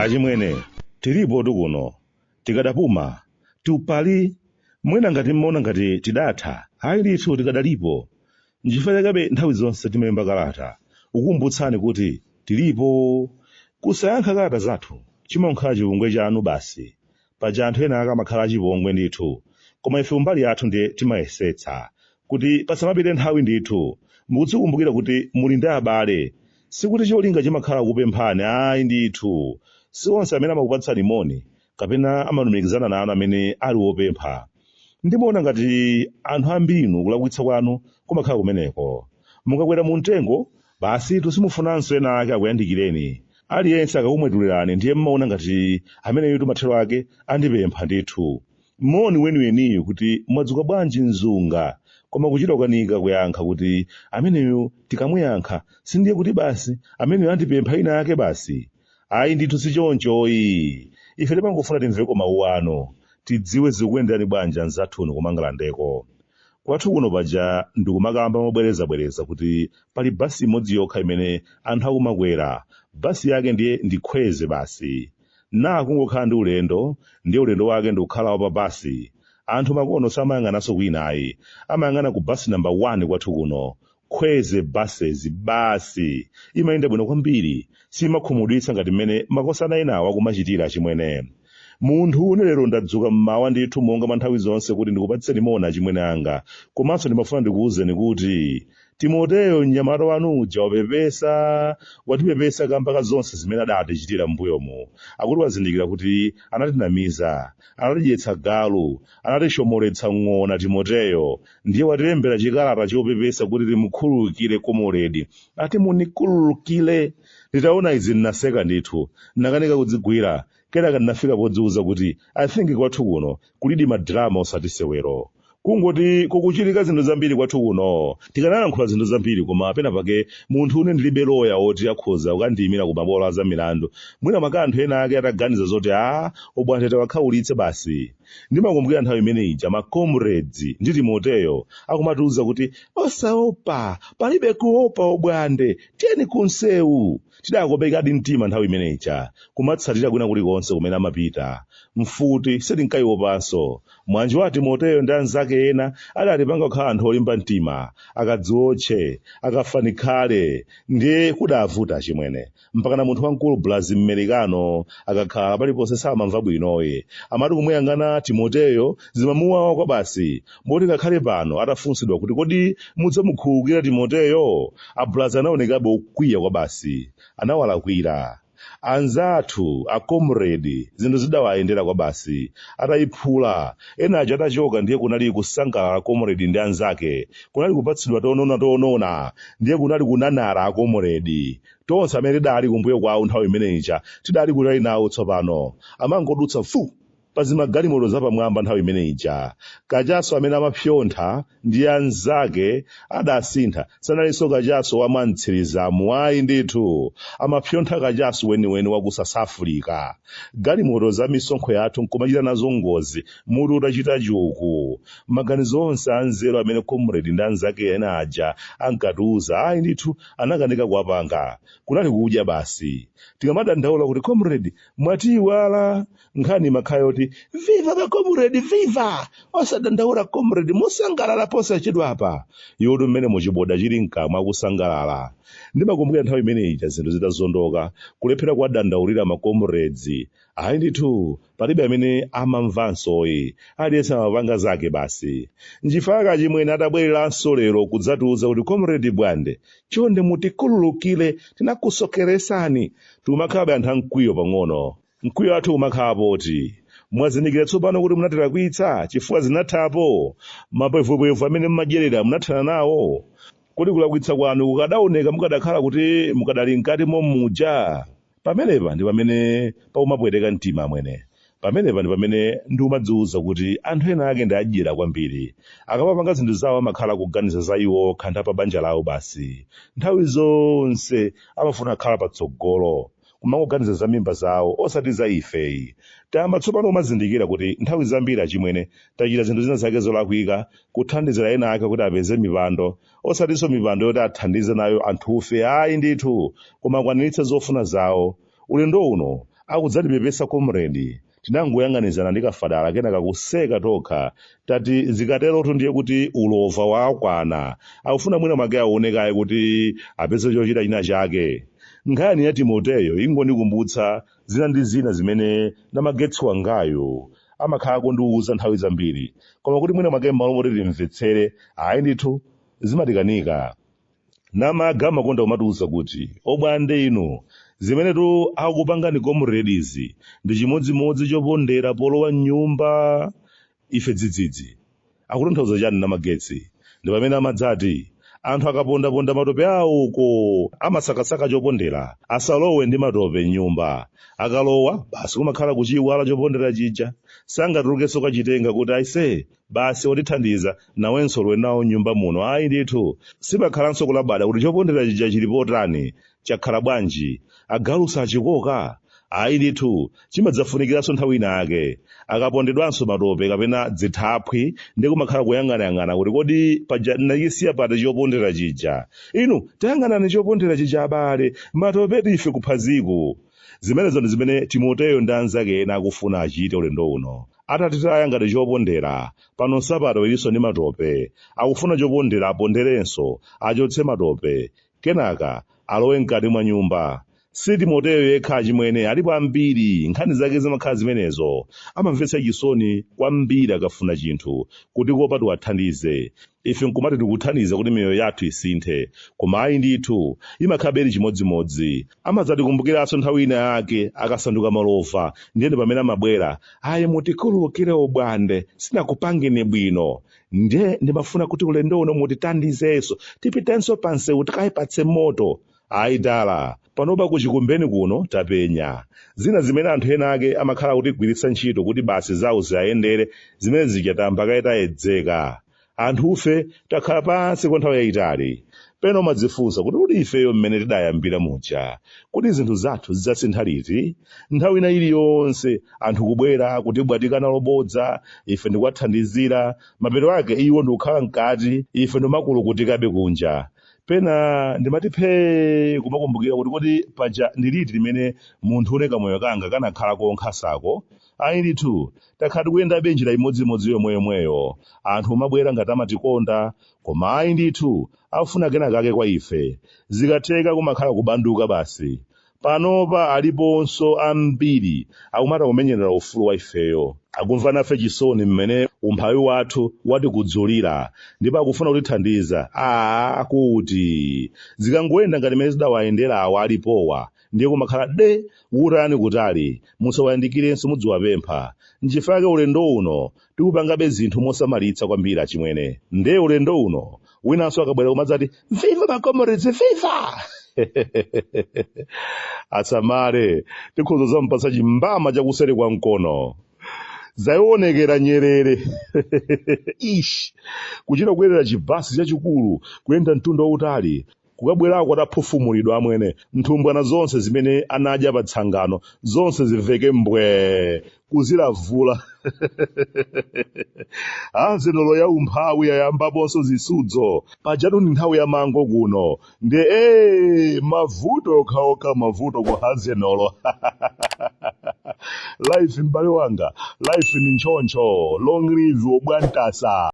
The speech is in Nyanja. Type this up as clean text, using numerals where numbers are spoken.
Achimwene, tilipo tukuno, tikadapuma, tiupali, mwina ngati mmaona ngati tidatha, ayi ndithu tikadalipo. N'chifukwa chakabe nthawi zonse timayimba kalata, kukumbutsani kuti tilipo. Kusayankha kalata zathu, chimakhala chipongwe chanu basi. Paja anthu ena akamakhala achipongwe ndithu, koma ife umbali yathu ndiye timayesetsa kuti pasamapite nthawi ndithu, mukudzikumbukira kuti muli ndi abale. Sikuti cholinga chimakhala kupemphani, ayi ndithu. Si onse amene amakupatsani moni kapena amalumikizana nanu amene ali wopempha. Ndimaona ngati anthu ambiri kulakwitsa kwanu kumakhala kumeneko. Mukakwera mu mtengo, basi simufunanso ena ake akuyandikireni. Aliyense akakumwetulirani ndiye mmaona ngati ameneyo mathero ake andipempha ndithu. Moni weniweniyu kuti mwadzuka bwanji mzunga, koma kuchita kukanika kuyankha kuti ameneyo tikamuyankha sindiye kuti basi ameneyo andipempha ina yake basi. Ayi ndithu sichonchoyi. Ife timangofuna timveko mawu ano, tidziwe zikuyenderani bwanji anzathu kumangala ndeko. Kwathu kuno paja ndikumakamba mobwerezabwereza kuti pali basi imodzi yokha imene anthu akumakwera. Basi yake ndiye ndikhweze basi. Kungokhala ndi ulendo, ndiye ulendo wake ndikukhala pa basi. Anthu makono samayang'ananso kwinayi, amayang'ana ku basi namba 1 kwathu kuno. Khweze buses basi imayenda bwino kwambiri, simakhumudwitsa ngati mmene makosana enawo akumachitira achimwene. Munthu une lero ndadzuka mmawa ndithu monga manthawi zonse kuti ndikupatseni moni achimwene anga, komanso ndimafuna ndikuwuzeni kuti Timoteyo mnyamata wanu uja watipepesa kamba zonse zimene adatichitira m'mbuyomo. Akuti wazindikira kuti anatinamiza, anatidyetsa galu, anatishomolera ng'ona. Timoteyo ndiye watilembera chikalata chopepesa kuti timukhululukire Komuredi. Ati munikhululukire. Nditaona izi ndinaseka ndithu, ndakanika kudzigwira. Kenaka ndinafika podziwuza kuti I think kwathu kuno kulidi madrama osati sewero. Kungoti kukuchitika zinthu zambiri kwathu kuno, tikanayankhula zinthu zambiri koma pena pake munthu une ndilibe loya woti akhoza kukandiyimira ku mabwalo a zamilandu. Mwina maka anthu ena ake ataganiza zoti Bwande tawakhaulitse basi. Ndimakumbukira nthawi imene ija Komuredi ndi Timoteyo akumatiwuza kuti osaopa, palibe kuopa Bwande, tiyeni kunsewu. Tidakopekadi mtima nthawi imene ija, kumatsatira kwina kulikonse kumene amapita. Mfuti sitinkayiopanso. Mwanji wa Timoteyo ndi anzake ena adatipanga kukhala anthu olimba mtima, akadziotche, akafanikhale, ndiye kudavuta achimwene. Mpakana munthu wamkulu Brazil Mmerikano akakhala paliponse samamva bwinoye. Amati kumuyang'ana Timoteyo zimamuwawa kwa basi. Moti ngakhale pano atafunsidwa kuti kodi mudzamukhululukira Timoteyo, Brazil anaonekabe okwiya kwa basi. Anawalakwira. Anzathu Komuredi zinthu zidawayendera kwa basi. Atayiphula, ena aja atachoka ndiye kunali kusangalala Komuredi ndi anzake. Kunali kupatsidwa tonona, ndiye kunali kunanara Komuredi. Tonse amene tidali kumbuyo kwawo nthawi imene ija tidali kutali nawo tsopano. Amangodutsa pazimagalimoto zapamwamba nthawi imene ija. Kachaso amene amapyontha ndi anzake adasintha. Sanalinso kachaso wamamtsirizamu, ayi ndithu. Amapyontha kachaso weniweni waku South Africa. Galimoto za misonkho yathu nkumachita nazo ngozi, mutu utachita juku. Maganizo onse anzeru amene Komuredi ndi anzake ena aja ankatiwuza, ayi ndithu anakanika kuwapanga. Kunali kudya basi. Tikamadandaula kuti Komuredi mwatiyiwala, nkhani makhayo kuti viva pa Komuredi, viva! Osadandaula Komuredi, musangalala posachedwa apa. Yodu mmene muchiboda chili mkamwa akusangalala. Ndimakumbukira nthawi imene ija zinthu zitazondoka, kulephera kuwadandaulira maKomuredi. Ayi ndithu, palibe amene amamvansoyi, aliyense amapanga zake basi. Nchifukwa chimwene atabwereranso lero kudzatiwuza kuti Komuredi Bwande, chonde mutikhululukire, tinakusokeresani. Timakhala anthu amkwiyo pang'ono. Mkwiyo athu umakhala poti. Mwazindikira tsopano kuti munatilakwitsa chifukwa zinathapo. Mapwevupevu amene mmadyerera munathana nawo. Kuti kulakwitsa kwanu kukadaoneka mukadakhala kuti mukadali mkati momuja. Pamenepa ndi pamene paumapweteka mtima mwene. Pamenepa ndi pamene ndiumadziwuza kuti anthu ena ake ndi adyera kwambiri. Akamapanga zinthu zawo amakhala kuganiza za iwo khantha pa banja lawo basi. Nthawi zonse amafuna kukhala patsogolo. Kumangoganiza za mimba zawo osati za ifeyi. Tamba tsopano umazindikira kuti nthawi zambiri achimwene tachita zinthu zina zake zolakwika kuthandizira ena ake kuti apeze mipando, osatinso mipando yoti athandize nayo anthufe, ayi ndithu, koma akwaniritse zofuna zawo. Ulendo uno akudzatipepesa Komuredi tinangoyang'anizana ndi kafadala kenaka kuseka tokha tati zikaterotu ndiye kuti ulova wakwana akufuna mwina mwake aonekaye kuti apeze chochita china chake. Nkhani ya Timoteyo ingondikumbutsa zina ndi zina zimene namagetsi wangayo amakhala kundiwuza nthawi zambiri, koma kuti mwina mwake m'malo moti timvetsere ayi ndithu zimatikanika. Namaga makonda kumatiwuza kuti obwande inu zimenetu akupangani Komuredizi ndi chimodzimodzi chopondera polowa nyumba ife dzidzidzi. Akutanthauza chani namagetsi? Ndi pamene amadzati anthu akapondaponda matope awo uko amasakasaka chopondera asalowe ndi matope nyumba, akalowa basi kumakhala kuchiwala chopondera chija sangatulukenso kachitenga kuti aise basi otithandiza nawenso lowe nawo nyumba muno. Ayi ndithu simakhalanso kulabada kuti chopondera chija chili potani chakhala bwanji, agalusa achikoka. Ayi ndithu chimadzafunikiranso nthawi ina ake akapondedwanso matope kapena dzithaphwi ndi kumakhala kuyang'anayang'ana kuti kodi paja nakisiya pati chopondera chija. Inu tayang'anani chopondera chija abale, matope tife kuphaziko. Zimenezo ndi zimene Timoteyo ndi anzake ena akufuna achite ulendo uno. Atatitaya ngati chopondera pano nsapato ilinso ndi matope, akufuna chopondera aponderenso achotse matope kenaka alowe mkati mwa nyumba. Si Timoteyo yekha achimwene, alipo ambiri nkhani zake zimakhala zimenezo. Amamvetsa chisoni kwambiri akafuna chinthu kuti kopa tiwathandize. Ife nkumati tikuthandiza kuti miyoyo yathu isinthe, koma ayi ndithu imakhala iri chimodzimodzi. Amadzatikumbukiranso nthawi ina yake akasanduka malova, ndiyeni pamene amabwera ayi mutikhululukire obwande sinakupangeni bwino, ndiye ndimafuna kuti ulendo uno mutithandizenso tipitenso pansewu tikayipatse moto. Ayi dala panopa kuchikumbeni kuno tapenya zina zimene anthu ena ake amakhala kutigwiritsa ntchito kuti basi zawo ziyayendere, zimene zichatamba kayitayedzeka. Anthufe takhala pansi kwa nthawi yayitali peno umadzifunsa kuti ifeyo mmene tidayambira muja kuti zinthu zathu zidzasintha liti? Nthawi ina iliyonse anthu kubwera kutibwatikana lobodza, ife ndikuwathandizira, mapeto ake iwo ndikukhala mkati, ife ndimakulukutikabe kunja. Pena ndimati kumakumbukira kuti kodi paja ndiliti limene munthu une kamoyo kanga kanakhala konkhasako. Ayi ndithu takhala tikuyenda benjira imodzimodzi yomweyomweyo, anthu umabwera ngati amatikonda, koma ayi ndithu afuna kenakake kwa ife. Zikatheka kumakhala kubanduka basi. Panopa aliponso ambiri akumata kumenyerera ufulu wa ifeyo, akumva nafe chisoni mmene umphawi wathu watikudzulira ndipo akufuna kutithandiza. Akuti zikangoyenda ngati mmene zidawayendera awo alipowa ndiye kumakhala wutani kutali musawayandikirenso mudziwapempha. Nchifukwa ulendo uno tikupangabe zinthu mosamalitsa kwambiri achimwene. Ndiye ulendo uno winanso akabwera kumadzati viva makomorezi viva atsamale tikhozo zampasa chimbama chakuseri kwa mkono zayionekera Nyerere ish kuchita kuyerera chibasi chachikulu kuyenda mtunda wautali kukabwerako ataphufumulidwa amwene nthumbwana zonse zimene anadya pa tsangano zonse ziveke mbwe kuzilavula anzenolo ya umphawi yayambaponso zisudzo pajatu ndi nthawi ya mango kuno ndiye mavuto okhaokha mavuto kuhanzenolo life m'bale wanga life ni nchoncho long live obwantasa.